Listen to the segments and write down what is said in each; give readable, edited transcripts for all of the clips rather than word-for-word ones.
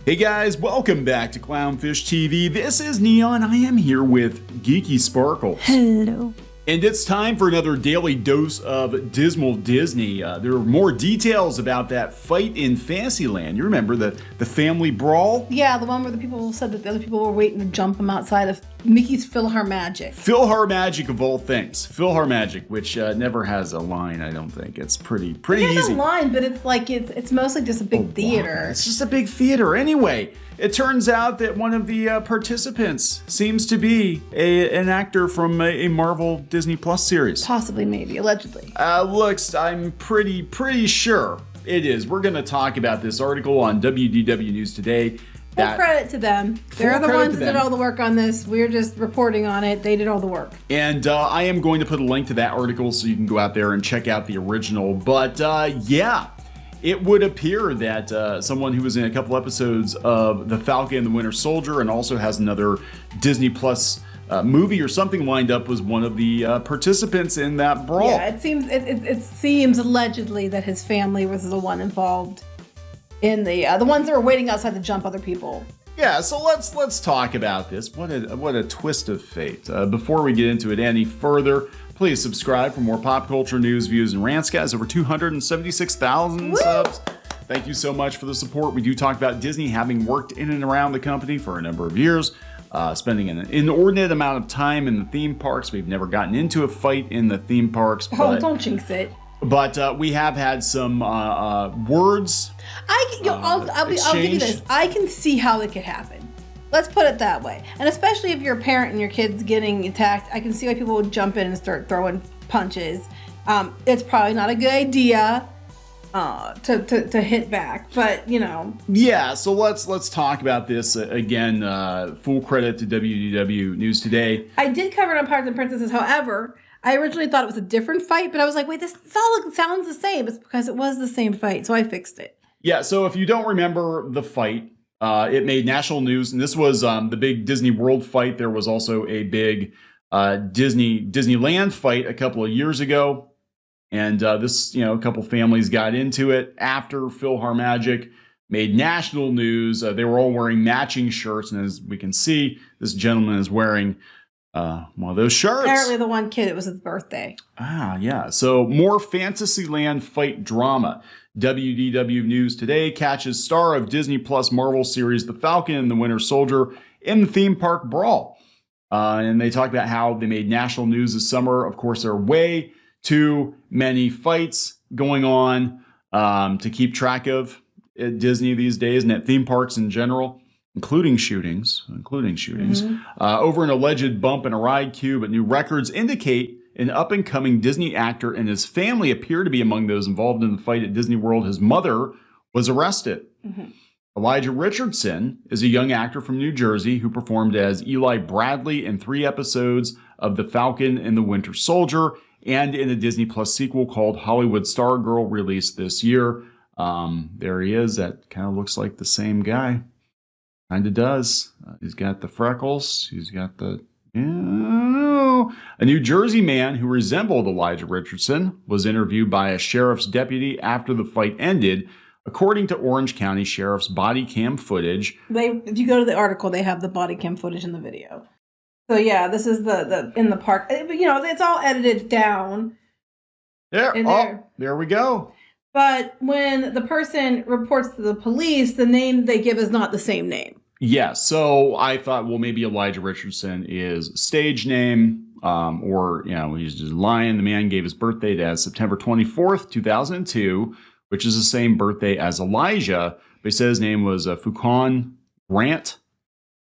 Hey guys, welcome back to Clownfish TV. This is Neon. I am here with Geeky Sparkles. Hello. And it's time for another daily dose of Dismal Disney. There are more details about that fight in Fantasyland. You remember the family brawl? Yeah, the one where the people said that the other people were waiting to jump them outside of Mickey's PhilharMagic. PhilharMagic of all things. PhilharMagic, which never has a line, I don't think. It's pretty It easy. has a line, but it's like it's mostly just a big theater. Wow. It's just a big theater. Anyway, it turns out that one of the participants seems to be an actor from a Marvel Disney Plus series. Possibly, maybe, allegedly. I'm pretty sure it is. We're going to talk about this article on WDW News Today. Full credit to them. They're the ones that did all the work on this. We're just reporting on it. They did all the work. And I am going to put a link to that article so you can go out there and check out the original. But yeah, it would appear that someone who was in a couple episodes of The Falcon and the Winter Soldier and also has another Disney Plus movie or something lined up was one of the participants in that brawl. Yeah, it seems allegedly that his family was the one involved in the ones that were waiting outside to jump other people. Yeah, so let's talk about this. What a twist of fate. Before we get into it any further, please subscribe for more pop culture news, views, and rants. Guys, over 276,000 subs. Thank you so much for the support. We do talk about Disney having worked in and around the company for a number of years, spending an inordinate amount of time in the theme parks. We've never gotten into a fight in the theme parks. Oh, don't jinx it. But we have had some words. I'll give you this. I can see how it could happen. Let's put it that way. And especially if you're a parent and your kid's getting attacked, I can see why people would jump in and start throwing punches. It's probably not a good idea to hit back, but you know. Yeah, so let's talk about this again. Full credit to WDW News Today. I did cover it on Pirates and Princesses. However, I originally thought it was a different fight, but I was like, wait, this all sounds the same. It's because it was the same fight, so I fixed it. Yeah, so if you don't remember the fight, it made national news, and this was the big Disney World fight. There was also a big Disneyland fight a couple of years ago, and this, a couple families got into it after PhilharMagic made national news. They were all wearing matching shirts, and as we can see, this gentleman is wearing one of those shirts. Apparently the one kid, it was his birthday. Ah, yeah. So more Fantasyland fight drama. WDW News Today catches star of Disney Plus Marvel series The Falcon and the Winter Soldier in the theme park brawl. And they talk about how they made national news this summer. Of course, there are way too many fights going on to keep track of at Disney these days and at theme parks in general. Including shootings, over an alleged bump in a ride queue, but new records indicate an up-and-coming Disney actor and his family appear to be among those involved in the fight at Disney World. His mother was arrested. Elijah Richardson is a young actor from New Jersey who performed as Eli Bradley in 3 episodes of The Falcon and the Winter Soldier and in a Disney Plus sequel called Hollywood Stargirl released this year. There he is. That kind of looks like the same guy. Kind of does. He's got the freckles. He's got the... A New Jersey man who resembled Elijah Richardson was interviewed by a sheriff's deputy after the fight ended, according to Orange County Sheriff's body cam footage. If you go to the article, they have the body cam footage in the video. So yeah, this is the in the park. It's all edited down. There we go. But when the person reports to the police, the name they give is not the same name. Yeah, so I thought, well, maybe Elijah Richardson is a stage name, or, he's just lying. The man gave his birthday as September 24th, 2002, which is the same birthday as Elijah, but he said his name was Falcon Grant.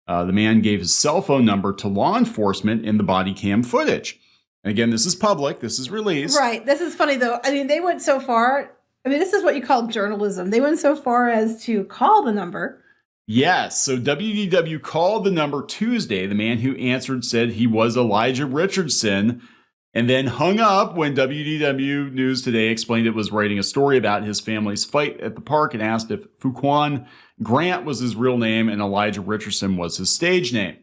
The man gave his cell phone number to law enforcement in the body cam footage. And again, this is public. This is released. Right. This is funny, though. I mean, they went so far. I mean, this is what you call journalism. They went so far as to call the number. Yes, so WDW called the number Tuesday. The man who answered said he was Elijah Richardson and then hung up when WDW News Today explained it was writing a story about his family's fight at the park and asked if Falcon Grant was his real name and Elijah Richardson was his stage name.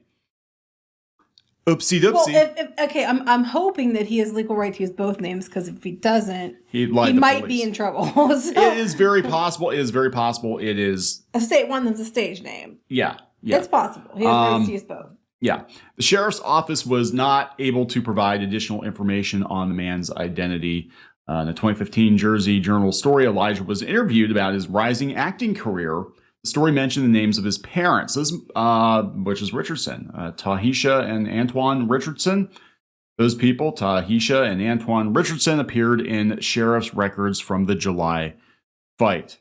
Oopsie doopsie. Well, okay, I'm hoping that he has legal right to use both names, because if he doesn't, he might be in trouble. So, it is very possible. It is one of them's a stage name. Yeah. It's possible. He has rights to use both. Yeah. The sheriff's office was not able to provide additional information on the man's identity. In a 2015 Jersey Journal story, Elijah was interviewed about his rising acting career. The story mentioned the names of his parents, which is Richardson, Tahisha and Antoine Richardson. Those people, Tahisha and Antoine Richardson, appeared in sheriff's records from the July fight.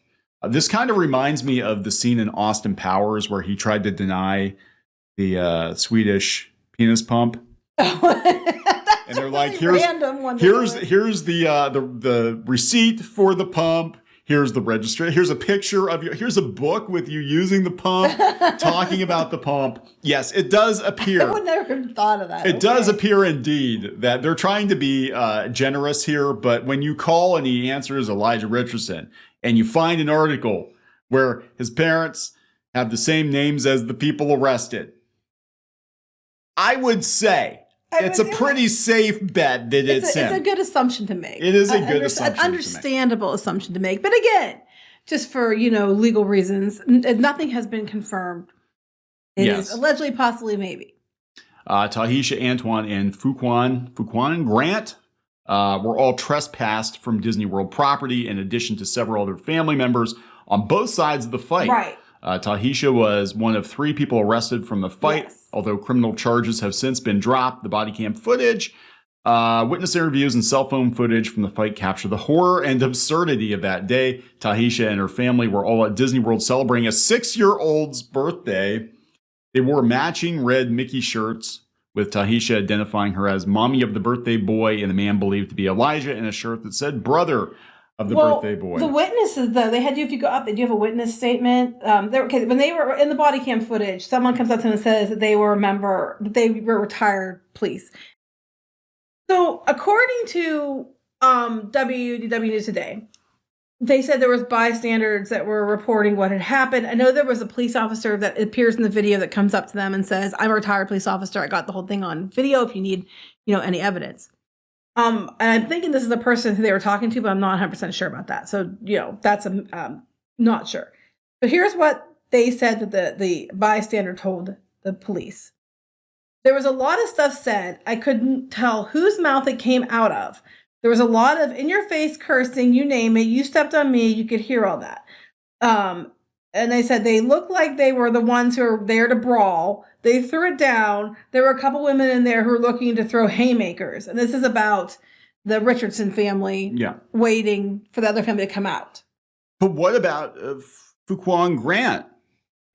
This kind of reminds me of the scene in Austin Powers where he tried to deny the Swedish penis pump. And they're like, here's the receipt for the pump. Here's the registry. Here's a picture of you. Here's a book with you using the pump, talking about the pump. Yes, it does appear. I would never have thought of that. It does appear indeed that they're trying to be generous here. But when you call and he answers Elijah Richardson, and you find an article where his parents have the same names as the people arrested, I would say it's a pretty safe bet that it's him. It's a good assumption to make. It is a good assumption. An understandable assumption to make. But again, just for, legal reasons, nothing has been confirmed. It is allegedly, possibly, maybe. Tahisha, Antoine, and Fuquan Grant were all trespassed from Disney World property, in addition to several other family members on both sides of the fight. Right. Tahisha was one of 3 people arrested from the fight, although criminal charges have since been dropped. The body cam footage, witness interviews, and cell phone footage from the fight capture the horror and absurdity of that day. Tahisha and her family were all at Disney World celebrating a 6-year-old's birthday. They wore matching red Mickey shirts, with Tahisha identifying her as mommy of the birthday boy and the man believed to be Elijah in a shirt that said brother of the birthday boy. The witnesses, though, they had you, if you go up, they do have a witness statement. When they were in the body cam footage, someone comes up to them and says that they were retired police. So according to WDWNT today, they said there was bystanders that were reporting what had happened. I know there was a police officer that appears in the video that comes up to them and says, "I'm a retired police officer. I got the whole thing on video if you need, any evidence." And I'm thinking this is the person who they were talking to, but I'm not 100% sure about that. So, that's not sure. But here's what they said that the bystander told the police. There was a lot of stuff said. I couldn't tell whose mouth it came out of. There was a lot of in-your-face cursing, you name it. You stepped on me. You could hear all that. And they said they looked like they were the ones who were there to brawl. They threw it down. There were a couple women in there who were looking to throw haymakers. And this is about the Richardson family waiting for the other family to come out. But what about Fuquan Grant?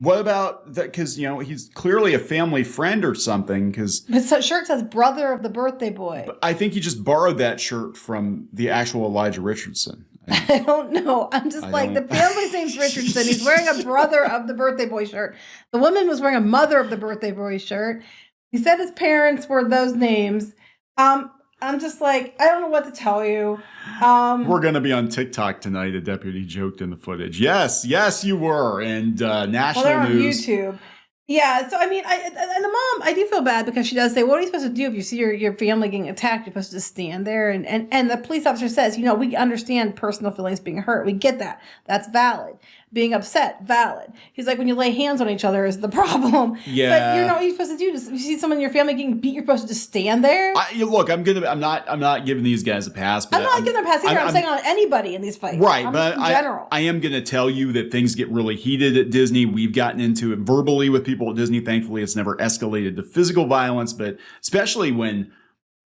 What about that? Because, he's clearly a family friend or something. But the shirt says brother of the birthday boy. But I think he just borrowed that shirt from the actual Elijah Richardson. I don't know. I'm just the family's name's Richardson. He's wearing a brother of the birthday boy shirt. The woman was wearing a mother of the birthday boy shirt. He said his parents were those names. I'm just I don't know what to tell you. We're going to be on TikTok tonight. A deputy joked in the footage. Yes, you were. And national they're news. On YouTube. Yeah, so and the mom, I do feel bad because she does say, "What are you supposed to do if you see your family getting attacked? You're supposed to just stand there." And the police officer says, "We understand personal feelings being hurt. We get that. That's valid. Being upset, valid." He's like, when you lay hands on each other is the problem. Yeah. But what you're supposed to do. Just, you see someone in your family getting beat, you're supposed to just stand there. Look, I'm not giving these guys a pass. But I'm not giving them a pass either. I'm saying on anybody in these fights. Right, but in general. I am going to tell you that things get really heated at Disney. We've gotten into it verbally with people at Disney. Thankfully, it's never escalated to physical violence, but especially when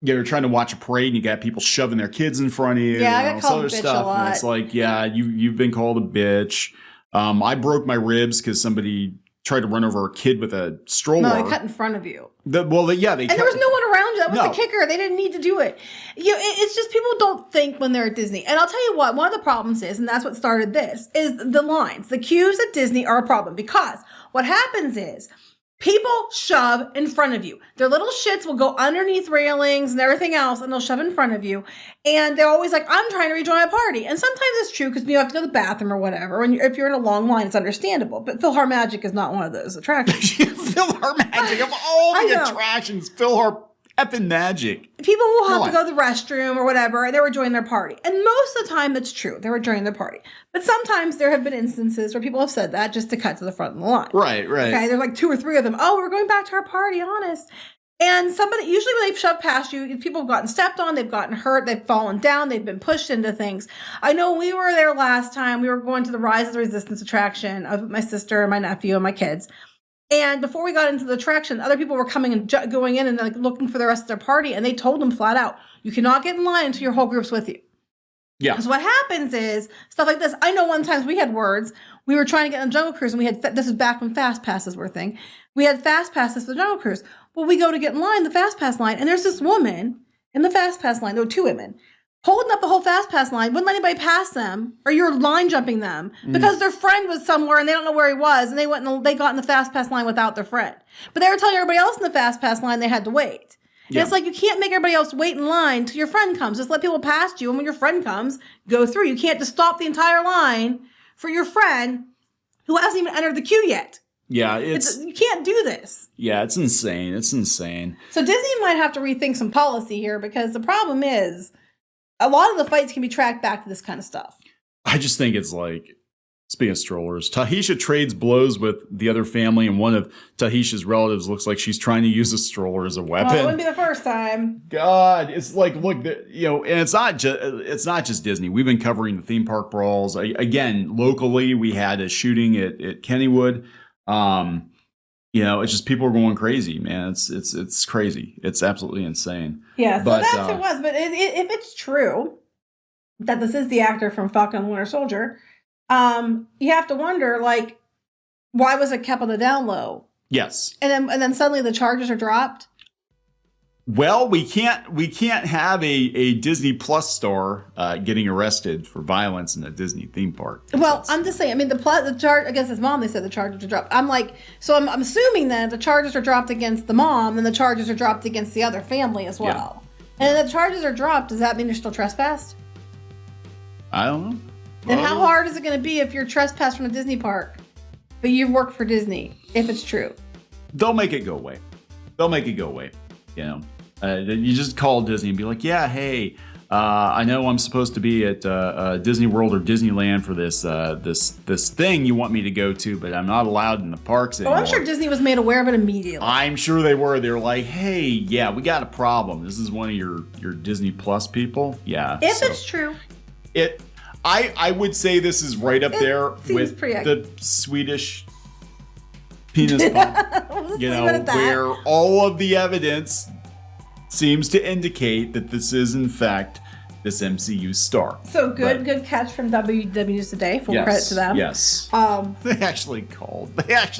you're trying to watch a parade and you got people shoving their kids in front of you. Yeah, I got called a bitch a lot. And it's like, you've been called a bitch. I broke my ribs because somebody tried to run over a kid with a stroller. No, they cut in front of you. And there was no one around you. That was the kicker. They didn't need to do it. It's just people don't think when they're at Disney. And I'll tell you what, one of the problems is, and that's what started this, is the lines. The queues at Disney are a problem because what happens is people shove in front of you. Their little shits will go underneath railings and everything else, and they'll shove in front of you. And they're always like, "I'm trying to rejoin a party." And sometimes it's true because you have to go to the bathroom or whatever. If you're in a long line, it's understandable. But PhilharMagic is not one of those attractions. PhilharMagic of all the attractions. Effing magic. People will have to go to the restroom or whatever, and they were enjoying their party. And most of the time, that's true. They were enjoying their party. But sometimes there have been instances where people have said that just to cut to the front of the line. Right. Okay, there's like 2 or 3 of them. Oh, we're going back to our party, honest. And usually when they've shoved past you, people have gotten stepped on, they've gotten hurt, they've fallen down, they've been pushed into things. I know we were there last time. We were going to the Rise of the Resistance attraction. I was with my sister and my nephew and my kids. And before we got into the attraction, other people were coming and going in and like looking for the rest of their party. And they told them flat out, you cannot get in line until your whole group's with you. Yeah. Because what happens is stuff like this. I know one time we had words. We were trying to get on Jungle Cruise and this is back when Fast Passes were a thing. We had Fast Passes for the Jungle Cruise. Well, we go to get in line, the Fast Pass line, and there's this woman in the Fast Pass line. There were 2 women holding up the whole Fast Pass line, wouldn't let anybody pass them, or you're line jumping them because their friend was somewhere and they don't know where he was, and they got in the Fast Pass line without their friend. But they were telling everybody else in the Fast Pass line they had to wait. And it's like you can't make everybody else wait in line till your friend comes. Just let people past you, and when your friend comes, go through. You can't just stop the entire line for your friend who hasn't even entered the queue yet. Yeah, you can't do this. Yeah, it's insane. It's insane. So Disney might have to rethink some policy here because the problem is a lot of the fights can be tracked back to this kind of stuff. I just think it's like, speaking of strollers, Tahisha trades blows with the other family, and one of Tahisha's relatives looks like she's trying to use a stroller as a weapon. Well, it wouldn't be the first time. God, it's like, look, and it's not just Disney. We've been covering the theme park brawls. Again, locally, we had a shooting at Kennywood. It's just people are going crazy, man. It's crazy. It's absolutely insane. Yeah, so that's what it was. But if it's true that this is the actor from Falcon and the Winter Soldier, you have to wonder, like, why was it kept on the down low? Yes. And then suddenly the charges are dropped? Well, we can't have a Disney Plus star getting arrested for violence in a Disney theme park. Well, I'm just saying. I mean, the charge against his mom, they said the charges are dropped. I'm like, so I'm assuming that the charges are dropped against the mom, and the charges are dropped against the other family as well. Yeah. And if the charges are dropped, does that mean they're still trespassed? I don't know. Then how hard is it going to be if you're trespassed from a Disney park, but you've worked for Disney? If it's true, they'll make it go away. You just call Disney and be like, yeah, hey, I know I'm supposed to be at Disney World or Disneyland for this thing you want me to go to, but I'm not allowed in the parks anymore. Oh, I'm sure Disney was made aware of it immediately. I'm sure they were. They're like, hey, yeah, we got a problem. This is one of your Disney Plus people. Yeah. If it's true. I would say this is right up there with the Swedish penis pump. Where all of the evidence seems to indicate that this is, in fact, this MCU star. So good catch from WDWNT today. Full credit to them. Yes. They actually called the numbers.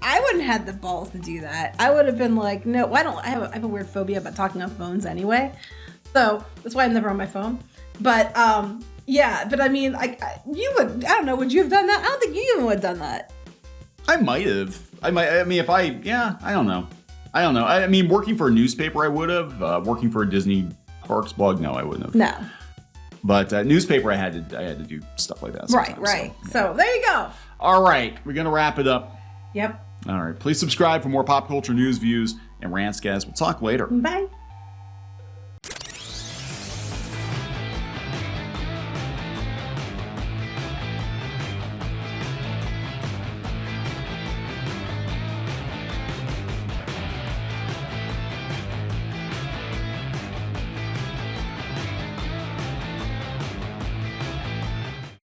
I wouldn't have the balls to do that. I would have been like, no, I don't. I have a weird phobia about talking on phones anyway. So that's why I'm never on my phone. But yeah. But I mean, you would. I don't know. Would you have done that? I don't think you even would have done that. I might have. I mean, I don't know. I mean, working for a newspaper, I would have. Working for a Disney Parks blog, no, I wouldn't have. No. But newspaper, I had to do stuff like that. Right. So there you go. All right, we're gonna wrap it up. Yep. All right, please subscribe for more pop culture news, views, and rants, guys. We'll talk later. Bye.